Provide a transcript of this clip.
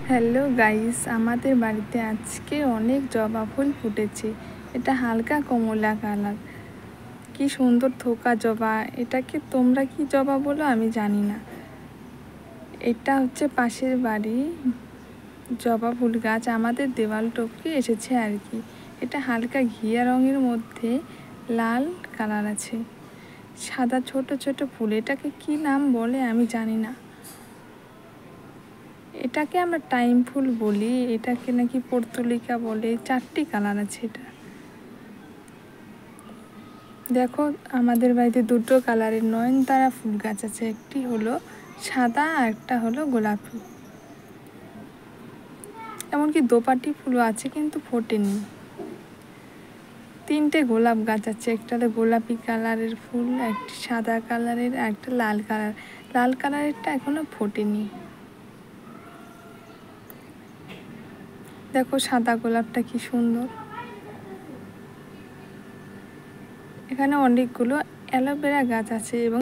Hello guys, আমাদের বাড়িতে আজকে অনেক জবা ফুল ফুটেছে। এটা হালকা কমলা কালার, কি সুন্দর থোকা জবা। এটাকে তোমরা কি জবা বলো আমি জানি না। এটা হচ্ছে পাশের বাড়ি জবা ফুল গাছ, আমাদের দেওয়াল টপকে এসেছে আর কি। এটা হালকা ঘিয়া রঙের মধ্যে লাল কালার আছে, সাদা ছোট ছোট ফুল। এটাকে কি নাম বলে আমি জানি না। এটাকে আমরা টাইম ফুল বলি, এটাকে নাকি পর্তুলিকা বলে। 4টি কালার আছে এটা। দেখো, আমাদের বাড়িতে 2টো কালারের নয়নতারা ফুল গাছ আছে, একটি হলো সাদা আর একটা হলো গোলাপি। এমনকি দোপাটি ফুলও আছে কিন্তু ফোটেনি। 3টে গোলাপ গাছ আছে, একটা হলো গোলাপি কালারের ফুল, একটি সাদা কালারের, আর একটা লাল কালার। লাল কালারেরটা এখনো ফোটেনি। দেখো সাদা গোলাপটা কি সুন্দর। এখানে অনেকগুলো অ্যালোভেরা গাছ আছে এবং